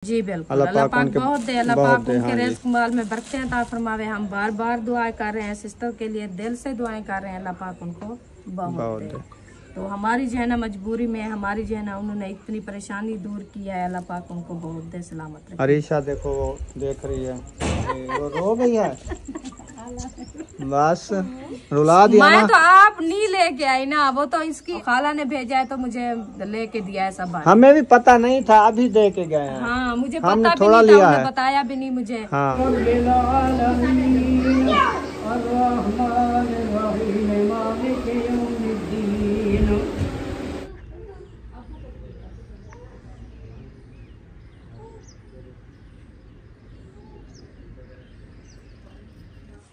जी बिल्कुल, अल्लाह पाक बहुत दे, अल्लाह पाक उनके रिज़्क़ माल में बरकतें अता फरमावे। हम बार बार दुआएं कर रहे हैं सिस्टर के लिए, दिल से दुआएं कर रहे हैं, अल्लाह पाक उनको बहुत दे। तो हमारी जो है ना मजबूरी में, हमारी जो है ना उन्होंने इतनी परेशानी दूर की है, अल्लाह पाक उनको बहुत दे, सलामत रखे। अरीशा देखो वो देख रही है, वो रो गई है बस रुला दिया मैं ना। तो आप नहीं लेके आई ना, वो तो इसकी खाला ने भेजा है तो मुझे लेके दिया है सब। हमें भी पता नहीं था, अभी दे के गए हैं। हाँ मुझे हमने पता थोड़ा भी नहीं लिया था, है, बताया भी नहीं मुझे। हाँ।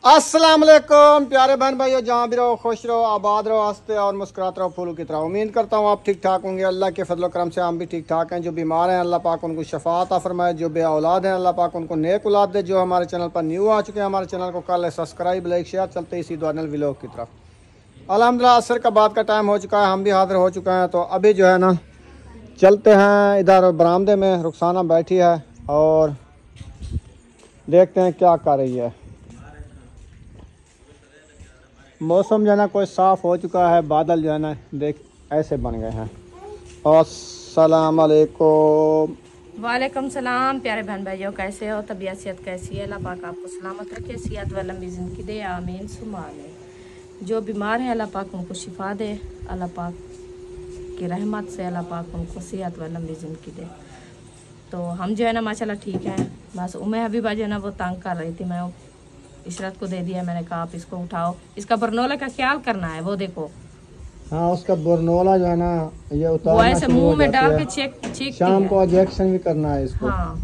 अस्सलाम वालेकुम प्यारे बहन भाइयों, जहाँ भी रहो खुश रहो, आबाद रहो, हंसते और मुस्कुराते रहो फूलों की तरह। उम्मीद करता हूँ आप ठीक ठाक होंगे। अल्लाह के फजल करम से हम भी ठीक ठाक हैं। जो बीमार हैं अल्लाह पाक उनको शफा अता फरमाए, जो बे औलाद हैं अल्लाह पाक उनको नेक औलाद दे। जो हमारे चैनल पर न्यू आ चुके हैं, हमारे चैनल को कर ले सब्सक्राइब, लाइक शेयर। चलते इसी दुआनल व्लॉग की तरफ। अल्हम्दुलिल्लाह असर का बाद का टाइम हो चुका है, हम भी हाजिर हो चुके हैं। तो अभी जो है ना चलते हैं इधर बरामदे में, रुखसाना बैठी है और देखते हैं क्या कर रही है। मौसम जो है ना कोई साफ़ हो चुका है, बादल जो है ना देख ऐसे बन गए हैं। अस्सलाम वालेकुम। वालेकुम सलाम प्यारे बहन भाइयों, कैसे हो? तबीयत सेहत कैसी है? अल्लाह पाक आपको सलामत रखे, सेहत व लंबी ज़िंदगी दे, आमीन सुमा आमीन। जो बीमार हैं अल्लाह पाक उनको शिफा दे, अल्लाह पाक की रहमत से अल्लाह पाक उनको सेहत व लंबी ज़िंदगी दे। तो हम जो है ना माशाल्लाह ठीक है। बस उम्मे हबीबा जो है ना वो तंग कर रही थी, मैं इशरत को दे दिया, मैंने कहा आप इसको उठाओ, इसका बरनोला का ख्याल करना है। वो देखो हाँ उसका बरनोला जो है ना ये वो ऐसे मुंह में डाल के चेक शाम को इंजेक्शन भी करना है इसको। हाँ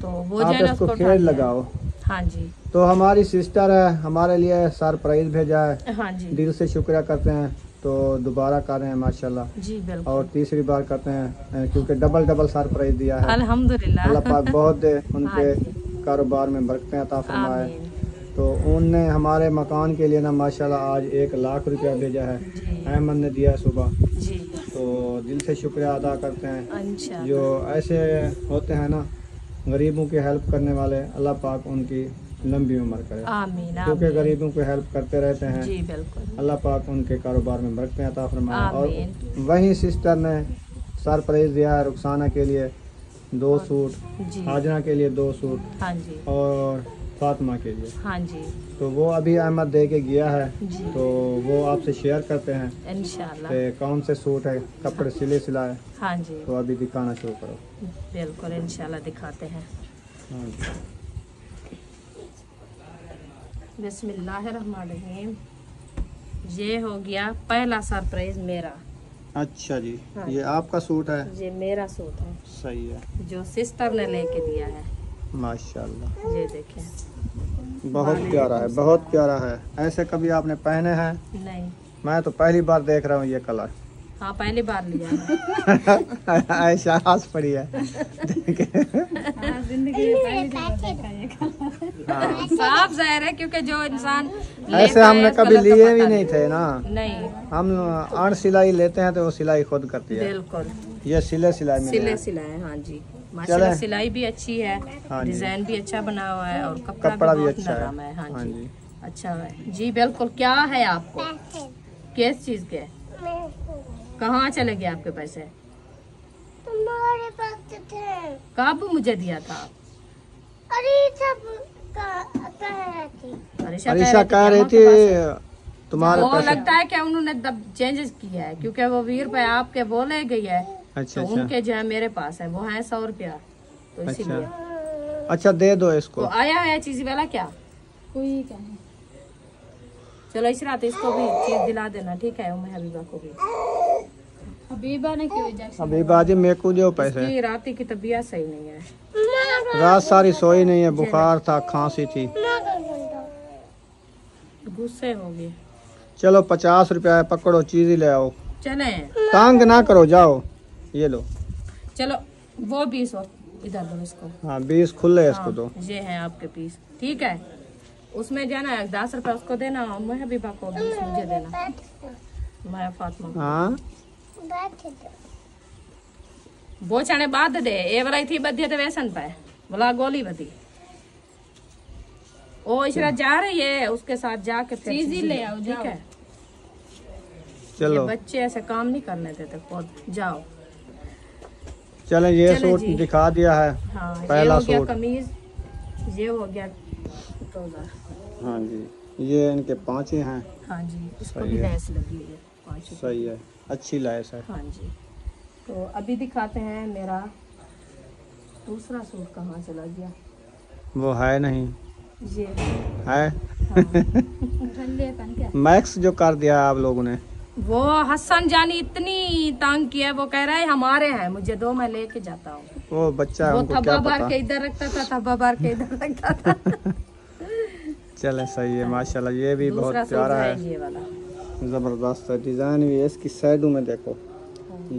तो वो आप जो है ना इसको खेल लगाओ। हाँ जी। तो हमारी सिस्टर है, हमारे लिए सरप्राइज भेजा है। हाँ जी दिल से शुक्रिया करते हैं। तो दोबारा कर रहे हैं माशाल्लाह जी बिल्कुल, और तीसरी बार करते हैं क्योंकि डबल सरप्राइज दिया है। अल्हम्दुलिल्लाह अल्लाह पाक बहुत दे, उनके हाँ कारोबार में बरकतें अता फरमाए। आमीन। तो उनने हमारे मकान के लिए ना माशाल्लाह आज 1 लाख रुपया भेजा है, अहमद ने दिया सुबह। जी तो दिल से शुक्रिया अदा करते हैं। इंशाअल्लाह। जो ऐसे होते हैं ना गरीबों की हेल्प करने वाले, अल्लाह पाक उनकी लंबी उम्र करे, आमीन क्योंकि आमीन। गरीबों को हेल्प करते रहते हैं। जी बिल्कुल, अल्लाह पाक उनके कारोबार में बरकतें अता फरमाए। और आमीन। वहीं सिस्टर ने सरप्राइज दिया है रुखसाना के लिए 2 सूट, जी हाजना के लिए 2 सूट हाँ जी और फातिमा के लिए। हाँ जी तो वो अभी अहमद दे के गया है, जी तो वो आपसे शेयर करते हैं इंशाअल्लाह। कि कौन से सूट है, कपड़े सिलाए। हाँ जी तो अभी दिखाना शुरू करो। बिल्कुल इंशाअल्लाह दिखाते हैं। हाँ जी। बिस्मिल्लाहिर्रहमानिर्रहीम। ये हो गया पहला सरप्राइज मेरा। अच्छा जी, हाँ। ये आपका सूट है? ये मेरा सूट है सही है, जो सिस्टर ने लेके दिया है। माशाल्लाह ये देखें, बहुत प्यारा है, बहुत प्यारा है। ऐसे कभी आपने पहने हैं? नहीं मैं तो पहली बार देख रहा हूँ ये कलर। हाँ पहली बार लिया है। ऐसा हंस पड़ी है। जिंदगी में पहली बार देखा ये कलर। साफ जाहिर है क्योंकि जो इंसान ऐसे हमने कभी लिए भी नहीं थे ना। नहीं, हम आड़ सिलाई लेते हैं तो वो सिलाई खुद करती है। बिल्कुल ये सिलाई मिले सिलाए हाँ जी माशाल्लाह। सिलाई भी अच्छी है, हाँ डिजाइन भी अच्छा बना हुआ है और कपड़ा भी बहुत अच्छा नरम है। हाँ हाँ जी जी अच्छा है जी बिल्कुल। क्या है आपको, किस चीज के, कहाँ चले गए आपके पैसे? तुम्हारे पास तो थे। कब मुझे दिया था? अरे सब कह रही थी। अरीशा कह रही थी तुम्हारे वो पैसे। लगता है कि उन्होंने चेंजेस किया है क्योंकि वो 20 रुपए आपके बोले गई है। अच्छा तो उनके जो है मेरे पास है वो है 100 रुपया, तो इसीलिए। अच्छा दे दो इसको। तो आया है चीज वाला क्या कोई क्या है? चलो इस रात इसको भी चीज दिला देना, ठीक है? उम्मे हबीबा को भी। हबीबा ने क्यों? अभी बाजी मेरे को जो पैसे, इसकी रात की तबीयत सही नहीं है, रात सारी सोई नहीं है, बुखार था, खांसी थी, गुस्से हो गए। चलो 50 रुपया है, पकड़ो चीज ही ले आओ, चले तंग ना करो, जाओ ये लो। चलो वो 20 और इधर दो इसको। हाँ 20 खुले इसको दो। ये है आपके पीस, ठीक है? उसमें जाना 10 रुपया उसको देना, मैं हबीबा को 20 मुझे देना, मैं फातिमा। हाँ वो चने बाद दे ए वाला थी बदिया तो वैसन पे बोला गोली बदी ओ इशरा जा रही है उसके साथ जाके फिर चीज ही ले आओ ठीक है। चलो ये बच्चे ऐसे काम नहीं करने देते खुद जाओ। चलें ये चले सूट जी। दिखा दिया है। हाँ ये पहला हो गया सूट। कमीज, ये हो गया ट्राउजर। हाँ जी ये इनके 5 ही हैं। हाँ जी इसको सही भी है। लैस लगी हुई है 5 सही है अच्छी लैस है। हाँ जी तो अभी दिखाते हैं मेरा दूसरा सूट कहाँ चला गया। वो है नहीं ये है हाँ। मैक्स जो कर दिया है आप लोगों ने। वो हसन जानी इतनी तंग किया वो कह रहा है हमारे हैं मुझे दो मैं लेके जाता हूँ। वो बच्चा है वो उनको थब्बा क्या बार पता। के इधर रखता था थब्बा बार के इधर रखता था। चले सही है माशाल्लाह ये भी बहुत दूसरा सूट प्यारा है है ये वाला। जबरदस्त है। डिजाइन भी है इसकी साइडों में देखो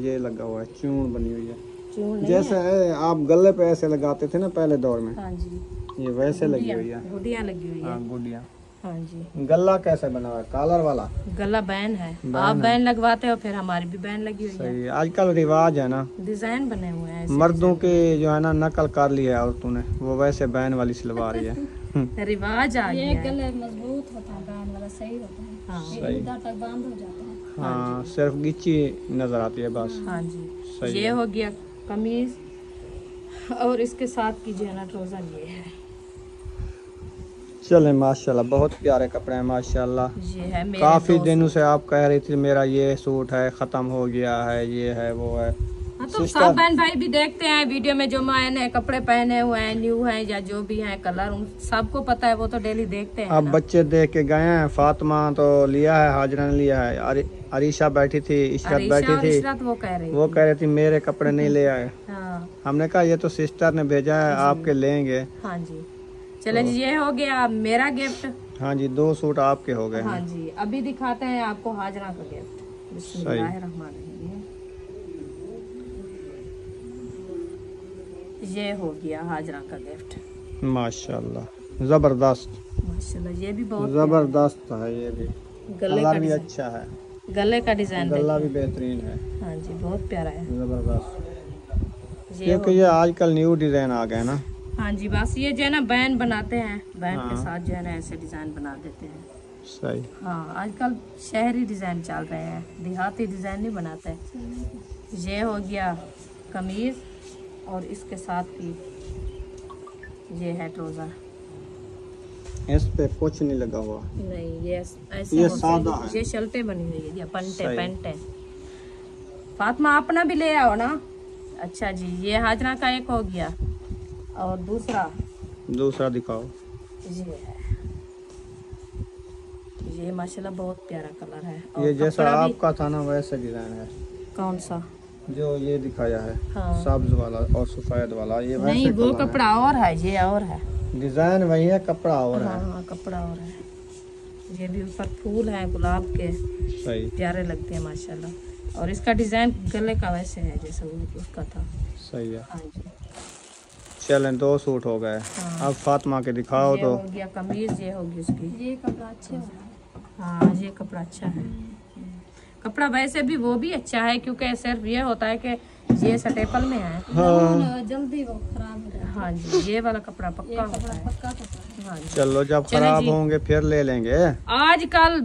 ये लगा हुआ है चून बनी हुई है चून नहीं जैसे आप गले पे ऐसे लगाते थे ना पहले दौर में है। हाँ जी ये वैसे लगी हुई है। गुड़िया लगी हुई है। हाँ गुड़िया। हाँ जी गला कैसे बना हुआ है कॉलर वाला। गला बैन है आप बैन लगवाते हो फिर हमारी भी बैन लगी हुई है। सही है आजकल रिवाज है ना डिजाइन बने हुए हैं ऐसे। मर्दों के जो है ना नकल कर ली है औरतों ने वो वैसे बैन वाली सिलवा रही है। रिवाज आ गया है। गले मजबूत होता है बैन वाला सही होता है। हाँ सही। इधर तक बांध हो जाता है। हाँ सिर्फ गिच्ची नजर आती है बस। हाँ जी सही ये है। हो गया कमीज और इसके साथ की जो है ना ट्राउजर ये है। चले माशाल्लाह बहुत प्यारे कपड़े हैं माशाल्लाह। ये है मेरे काफी दोस्त। दिनों से आप कह रही थी मेरा ये सूट है खत्म हो गया है ये है वो है। हाँ तो सब बहन भाई भी देखते हैं वीडियो में जो मैंने कपड़े पहने हुए हैं न्यू हैं या जो भी हैं कलर उन सबको पता है वो तो डेली देखते हैं अब ना। बच्चे देख के गए हैं फातिमा तो लिया है हाजरा ने लिया है अरीशा बैठी थी इशरत अरीशा बैठी और थी इशरत वो कह रही वो कह रही थी मेरे कपड़े नहीं ले आए। हाँ हमने कहा ये तो सिस्टर ने भेजा है आपके लेंगे। हाँ जी चले जी ये हो गया मेरा गिफ्ट। हाँ जी 2 सूट आपके हो गए हाँ हैं। जी अभी दिखाते हैं आपको हाजरा का गिफ्ट। बिस्मिल्लाहिर्रहमानिर्रहीम। ये हो गया हाजरा का गिफ्ट माशाल्लाह जबरदस्त माशाल्लाह ये भी बहुत जबरदस्त है ये भी गले का कलर भी डिजाइन अच्छा है गले का डिजाइन गला भी बेहतरीन है हाँ जी बहुत प्यारा है जबरदस्त ये क्योंकि ये आजकल न्यू डिजाइन आ गए ना। हाँ जी बस ये जो है ना बैन बनाते हैं बैन के हाँ। साथ जो है ना ऐसे डिजाइन बना देते हैं। सही हाँ आजकल शहरी डिजाइन चल रहे हैं देहाती डिजाइन नहीं बनाते। ये हो गया कमीज और इसके साथ की ये है ट्राउजर। इस पे कुछ नहीं लगा हुआ। नहीं ये ऐसे ये होते हैं। सादा है। ये शर्टे बनी हुई है ये पंटे सही। पेंटे। फातिमा अपना भी ले आओ ना। अच्छा जी ये हाजरा का एक हो गया और दूसरा दिखाओ। ये है ये माशाल्लाह बहुत प्यारा कलर है। और ये जैसा कपड़ा भी- आपका था ना वैसा डिजाइन है कौन सा जो ये दिखाया है हाँ। सब्ज वाला और सफेद वाला ये वैसे नहीं वो कलर है। कपड़ा और है ये और है। डिजाइन वही है कपड़ा और है। हाँ कपड़ा और है। ये भी ऊपर फूल है गुलाब के सही प्यारे लगते हैं माशाल्लाह। और इसका डिजाइन गले का वैसे है जैसे उसका था। सही है। हाँ जी चलें 2 सूट हो गए। हाँ। अब फातिमा के दिखाओ ये तो। हो गया कमीज ये होगी उसकी। ये कपड़ा अच्छे हो रहा है। हाँ ये कपड़ा अच्छा है। कपड़ा वैसे भी वो भी अच्छा है क्योंकि सिर्फ ये होता है कि ये स्टेपल में है। हाँ जल्दी वो खराब हो जाता हाँ जी ये वाला कपड़ा है। पक्का होता है। पक्का कपड़ा है। हाँ जी चलो जब चलें खराब जी। होंगे फिर ले लेंगे। आजकल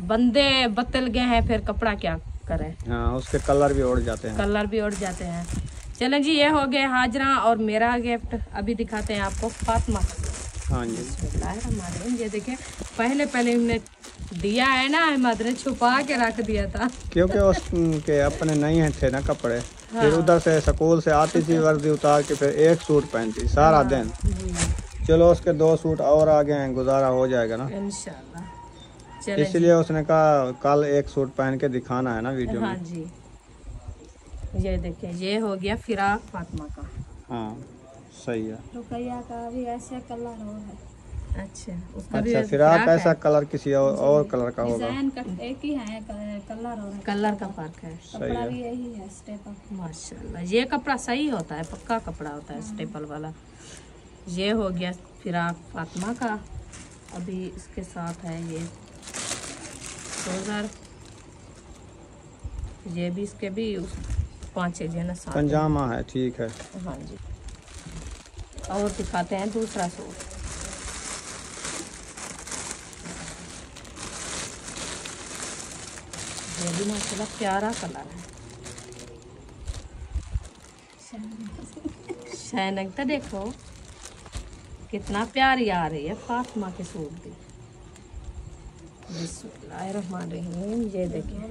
बंदे बदल गए हैं फिर कपड़ा क्या करें हाँ उसके कलर भी उड़ जाते हैं। कलर भी उड़ जाते हैं। चलें जी ये हो गए हाजरा और मेरा गिफ्ट। अभी दिखाते हैं आपको फातिमा। हाँ जी बिस्मिल्लाहिर्रहमानिर्रहीम। ये देखिए पहले हमने दिया है ना अहमद ने छुपा के रख दिया था। क्योंकि उसके अपने नहीं थे ना कपड़े। फिर उधर से स्कूल से आती थी वर्दी उतार के फिर एक सूट पहनती सारा दिन। जी चलो उसके 2 सूट और आ गए हैं गुजारा हो जाएगा ना। इंशाल्लाह। चलें जी। इसलिए उसने कहा कल एक सूट पहन के दिखाना है ना वीडियो हाँ में। जी ये देखिए ये हो गया फिराक फातिमा का। हाँ सही है। रुकैया का भी ऐसे कलर हो है। अच्छा उसका भी अच्छा फिराक ऐसा है। कलर किसी और कलर का होगा। डिजाइन का एक ही है कलर हो है। कलर का फर्क है। सही कपड़ा है। भी यही है स्टेपल। माशाल्लाह ये कपड़ा सही होता है पक्का कपड़ा होता है स्टेपल वाला। ये हो गया फिराक फातिमा का। अभी इसके साथ है ये ट्राउजर। ये भी इसके भी 5-6 जो है ना साथ में। पंजामा है, ठीक है। हाँ जी। और दिखाते हैं दूसरा सूट। ये भी माशाल्लाह प्यारा कलर है। शैनक तो देखो कितना प्यारी आ रही है फातिमा के सूट की। बिस्मिल्लाहिर्रहमानिर्रहीम। ये देखिए,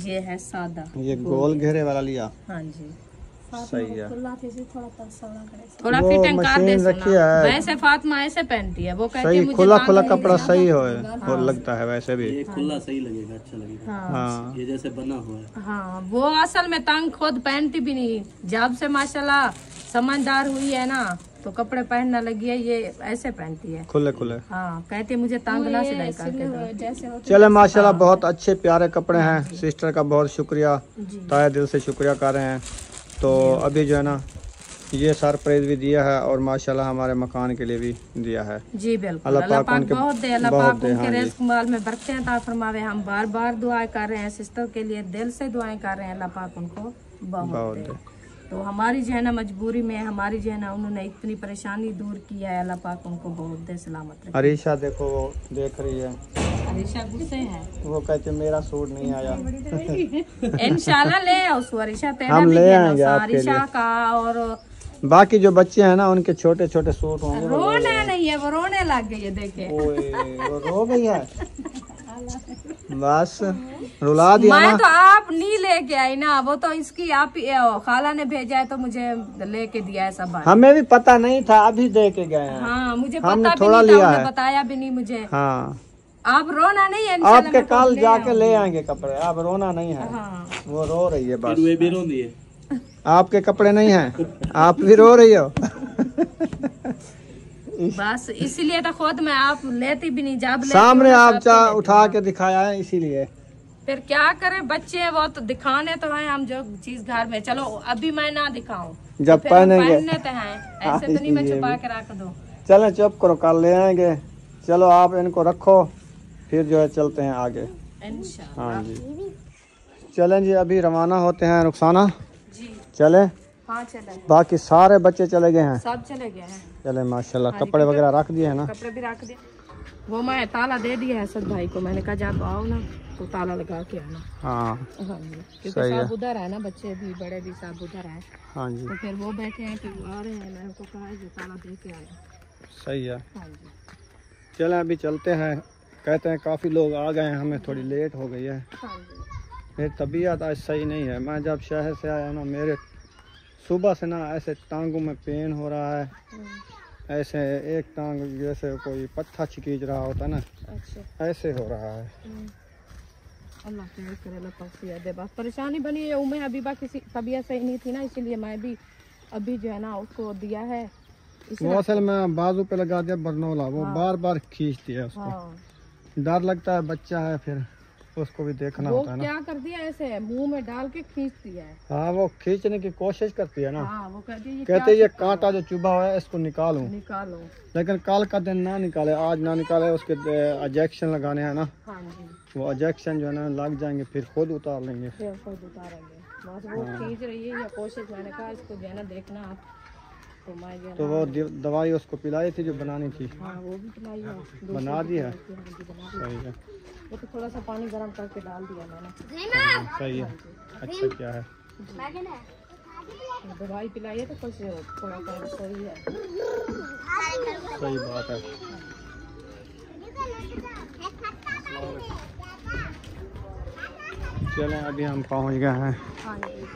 ये है सादा, ये गोल घेरे वाला लिया। हाँ जी। सही है। थोड़ा वो फिटिंग कर दे मशीन रखी सुना। है। वैसे फातिमा ऐसे पहनती है, वो कहती है सही मुझे खुला बांध खुला नहीं कपड़ा देना। सही हो और लगता है वैसे भी। ये खुला सही लगेगा, अच्छा लगेगा। हाँ ये जैसे बना हुआ है। हाँ, वो असल में तंग खुद पहनती भी नहीं। जब से माशाल्लाह समझदार हुई है ना तो कपड़े पहनने लगी है, ये ऐसे पहनती है। खुले खुले। हाँ, कहती है मुझे तंग ना सिलाई करके दो। जैसे होते चले माशाल्लाह बहुत अच्छे प्यारे कपड़े हैं। सिस्टर का बहुत शुक्रिया, ताए दिल से शुक्रिया कर रहे हैं। तो अभी जो है ना ये सरप्राइज भी दिया है और माशाल्लाह हमारे मकान के लिए भी दिया है। जी बिल्कुल, अल्लाह अल्लाह पाक पाक उनके बहुत दे, अल्लाह बहुत पाक दे, उनके हाँ जी। रिज़्क़ माल में बरकतें अता फरमावे। हम बार बार दुआएं कर रहे हैं सिस्टर के लिए, दिल से दुआएं कर रहे हैं, अल्लाह पाक उनको बहुत बहुत दे। दे। तो हमारी जो है ना मजबूरी में, हमारी जो है ना उन्होंने इतनी परेशानी दूर की है, अल्लाह पाक उनको बहुत दे, सलामत रखे। अरीशा देखो वो देख रही है, अरीशा गुस्से है। वो कहते मेरा सूट नहीं आया। इंशाल्लाह ले आओ अरीशा, तेरा हम भी ले घेना आएंगे सा, आपके अरीशा लिए। का। और बाकी जो बच्चे हैं ना उनके छोटे छोटे सूट होंगे। वो रोना नहीं है, वो रोने लग गई है, देखे। ओए, वो रो गई है। बस रुला दिया मैं ना। तो आप नहीं लेके आई ना, वो तो इसकी आप खाला ने भेजा है तो मुझे लेके दिया है सब। हमें भी पता नहीं था, अभी दे के गए हैं। हाँ, मुझे हमने पता भी थोड़ा नहीं था, लिया उन्हें है। बताया भी नहीं मुझे। हाँ, आप रोना नहीं है, इंशाल्लाह आपके मैं खुद कल ले जाके आऊंगी। ले आएंगे कपड़े, आप रोना नहीं है। हाँ, वो रो रही है फिर बस। वे भी रो दिए। आपके कपड़े नहीं हैं, आप भी रो रही हो। बस इसीलिए तो खुद मैं आप लेती भी नहीं, जब लेती सामने हूँ, आप तब चा लेती उठा हूँ। के दिखाया है इसीलिए। फिर क्या करें, बच्चे हैं वो तो दिखाने तो हैं हम जो चीज घर में। चलो अभी मैं ना दिखाऊं, जब फिर हम पहनेंगे। पहनने तो हैं, ऐसे तो नहीं मैं ये छुपा भी। के रख दूं। चलें चुप करो, कल ले आएंगे। चलो आप इनको रखो, फिर जो है चलते हैं आगे। इंशाल्लाह। हाँ जी, चलें जी, अभी रवाना होते हैं। रुखसाना जी चले, हाँ चले, बाकी सारे बच्चे चले गए हैं। सब चले गए हैं। चले माशाल्लाह, कपड़े वगैरह रख दिए हैं ना। कपड़े भी रख दिए, वो मैं ताला दे दिया है सद भाई को। मैंने कहा जब आओ ना तो ताला लगा के आना। हाँ हाँ जी, क्योंकि सही है। सब उधर है ना, बच्चे भी बड़े भी सब उधर है। हाँ जी तो फिर वो बैठे हैं कि वो आ रहे हैं, मैंने उनको कहा है कि ताला दे के आए। सही है। हाँ जी, चलें अभी चलते हैं। कहते हैं काफ़ी लोग आ गए हैं, हमें थोड़ी लेट हो गई है। हाँ जी। मेरी तबीयत आज सही नहीं है। मैं जब शहर से आया ना, मेरे सुबह से ना ऐसे टांगों में पेन हो रहा है। ऐसे एक टांग जैसे कोई पत्थर खींच रहा होता ना, अच्छा, ऐसे हो रहा है। अल्लाह खैर करे, अल्लाह तौफीक दे। बस परेशानी बनी है, उम्र अभी बाकी तबीयत सही नहीं थी ना, इसीलिए मैं भी अभी जो है ना उसको दिया है। वो असल में बाजू पे लगा दिया बरनौला, वो बार बार खींचती है उसको। हाँ, डर लगता है, बच्चा है फिर उसको भी देखना वो होता है ना। क्या कर दिया, ऐसे मुंह में डाल के खींचती है। हाँ, वो खींचने की कोशिश करती है ना। हाँ, वो कहती है कहते ये कांटा जो चुभा हुआ है इसको निकालूं, निकालो। लेकिन कल का दिन ना निकाले, आज ना निकाले, उसके इंजेक्शन लगाने हैं ना। हाँ जी, वो इंजेक्शन जो है ना लग जाएंगे, फिर खुद उतार लेंगे। फिर खुद उतारेंगे। बस वो खींच रही है या कोशिश, मैंने कहा इसको जो है ना देखना आप। तो मैं जो है तो वो दवाई उसको पिलाई थी जो बनानी थी, ना, हाँ वो भी पिलाई है, बना दी है। हाँ जी, बना दी। सही है। वो तो थोड़ा सा पानी गर्म करके डाल दिया मैंने। हाँ, सही है। अच्छा क्या है, दवाई पिलाई है तो कुछ थोड़ा सा सही है। सही बात है। चलें अभी हम पहुंच गए हैं। हाँ जी,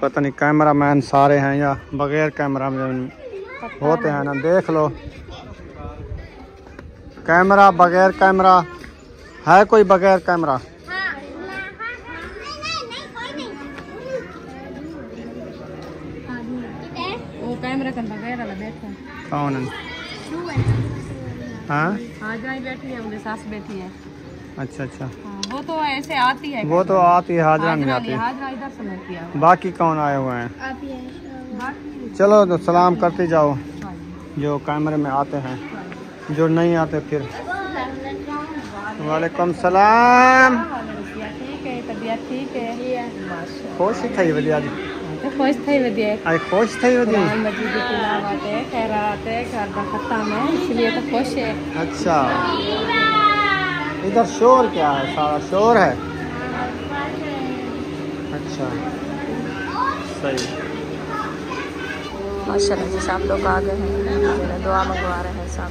पता नहीं कैमरा मैन सारे हैं या बगैर कैमरा मैन होते हैं ना, देख लो। कैमरा बगैर कैमरा है, कोई बगैर कैमरा? वो कैमरा का बगैर वाला बैठा है। कौन है? हाँ, हाजरा बैठी है, उनकी सास बैठी है। अच्छा अच्छा, हाँ, वो तो ऐसे आती है। वो तो आती है, हाजरा नहीं हाजरा आती। नहीं, हाजरा इधर से मैं किया। बाकी कौन आए हुए हैं? बाकी चलो तो सलाम करते जाओ हाँ जी, जो कैमरे में आते हैं, जो नहीं आते फिर। वालेकुम सलाम। ठीक है, तबीयत ठीक है, माशा खुश थी वधिया जी तो खुश थी वधिया आज खुश थी वधिया कुरान मजीद की तिलावत है, खैरात है, घर का खत्म है, इसलिए तो खुश है। अच्छा इधर शोर क्या है सारा शोर है अच्छा सही माशाल्लाह जी सब लोग आ गए हैं दुआ मंगवा रहे हैं सब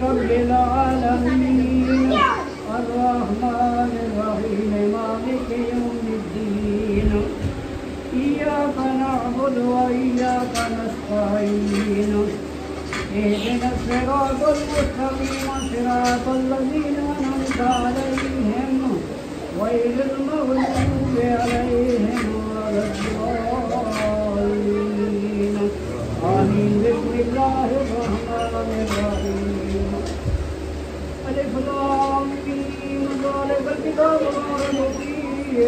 रब्बिल आलमीन अर्रहमान अर्रहीम मालिक यौमिद्दीन इय्याका नअबुदु व इय्याका नस्तईन इहदिना सिरातल मुस्तकीम सिरातल लज़ीना अनअमता अलैहिम गैरिल मग़लूबि अलैहिम वलद्दाल्लीन आमीन बिस्मिल्लाहिर रहमानिर रहीम अलिफ लाम मीम ज़ालिकल किताबु ला रैब फीहि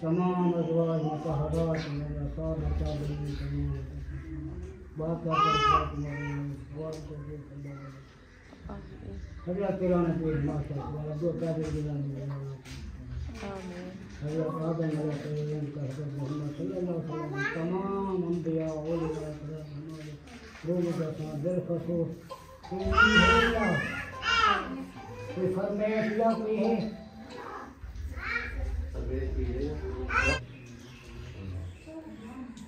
तमाम अज़वाज मुतहरात तमाम अंबिया कोई फरमाइश या कोई है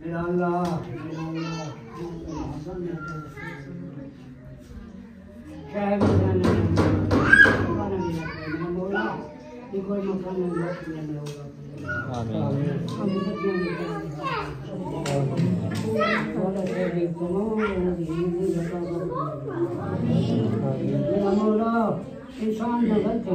मेरा अल्लाह कोई मकान इंसान गलत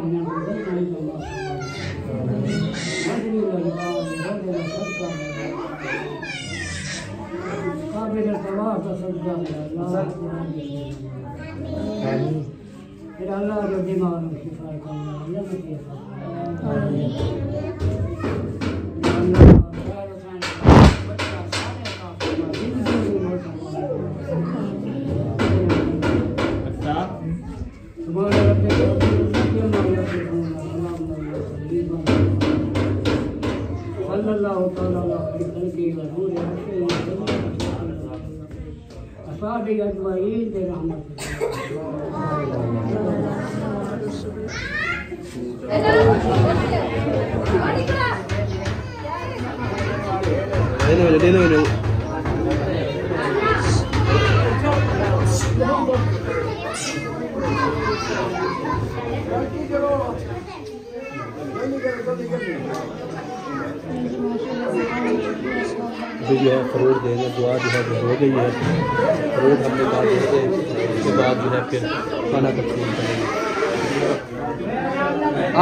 काबिल तवाफ का सजदा फिर अल्लाह जो बीमार हो शिफा करना अल्लाह नसीब असादी अजमाइन दे रहमत ले लो जो है फरोट देने दुआ जो है वो हो गई है। फरोट हमने काट देंगे, उसके बाद जो है फिर खाना तकसीम करेंगे।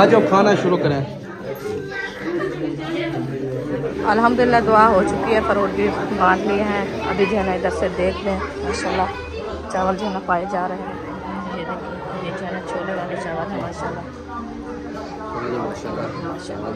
आज अब खाना शुरू करें। अल्हम्दुलिल्लाह दुआ हो चुकी है, फरोट भी बांट लिए हैं। अभी जो है ना इधर से देख लें माशाल्लाह चावल जो है ना पाए जा रहे हैं। ये देखिए ये जो है ना छोले वाले चावल है माशाल्लाह माशाल्लाह।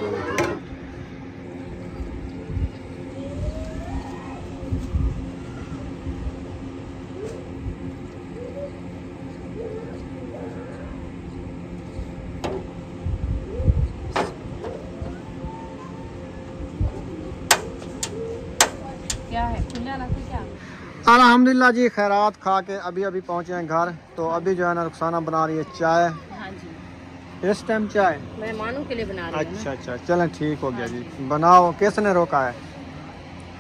क्या है खुले वाला से क्या? अल्हम्दुलिल्लाह जी खैरात खा के अभी अभी पहुँचे हैं घर। तो अभी जो है ना रुखसाना बना रही है चाय। हाँ जी इस टाइम चाय मेहमानों के लिए बना रही हूँ अच्छा अच्छा चलें ठीक हो गया जी। बनाओ। किसने रोका है?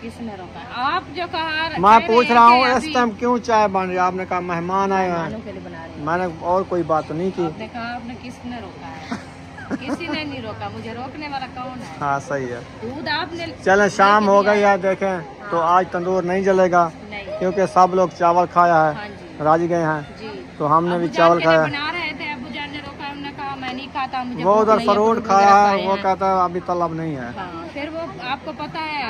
किसने रोका है? आप जो कहा मैं पूछ रहा हूँ इस टाइम क्यों चाय बन रही है? आपने कहा मेहमान आए हैं। मेहमानों के लिए बना रही हूँ। मैंने और कोई बात तो नहीं की। आपने कहा आपने किसने रोका है? किसी ने नहीं रोका, मुझे रोकने वाला कौन है? हाँ सही है। दूध आपने चलें शाम हो गई है देखें तो आज तंदूर नहीं जलेगा नहीं। क्योंकि सब लोग चावल खाया है। हाँ जी राजी गए हैं जी। तो हमने भी अबू जान चावल के लिए खाया। बना रहे थे, अबू जान ने रोका, हमने कहा मैं नहीं खाता, मुझे वो भूख उधर नहीं है, फरूट फ्रूट खाया वगैरह है खाए वो हैं। कहता है अभी तलब नहीं है। हाँ फिर वो आपको पता है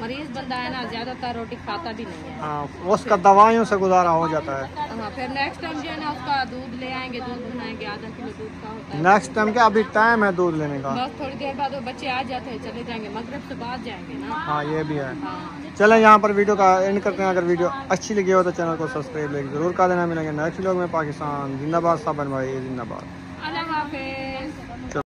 मरीज बंदा है ना, ज्यादातर रोटी खाता भी नहीं है। हाँ उसका दवाइयों से गुजारा हो जाता है। हाँ फिर नेक्स्ट टाइम जो है ना उसका दूध ले आएंगे, दूध बनाएंगे, आधा किलो दूध का होता है। नेक्स्ट टाइम क्या अभी टाइम है दूध लेने का। बस थोड़ी देर बाद वो बच्चे आ जाते हैं, चले जाएंगे, मगरिब से बाद जाएंगे ना। हाँ ये भी है। हाँ चलें यहाँ पर वीडियो का एंड करते हैं। अगर वीडियो अच्छी लगी हो तो चैनल को सब्सक्राइब जरूर कर देना। मिलेंगे नेक्स्ट व्लॉग में। पाकिस्तान जिंदाबाद, साबन भाई जिंदाबाद। अल्लाह हाफिज़।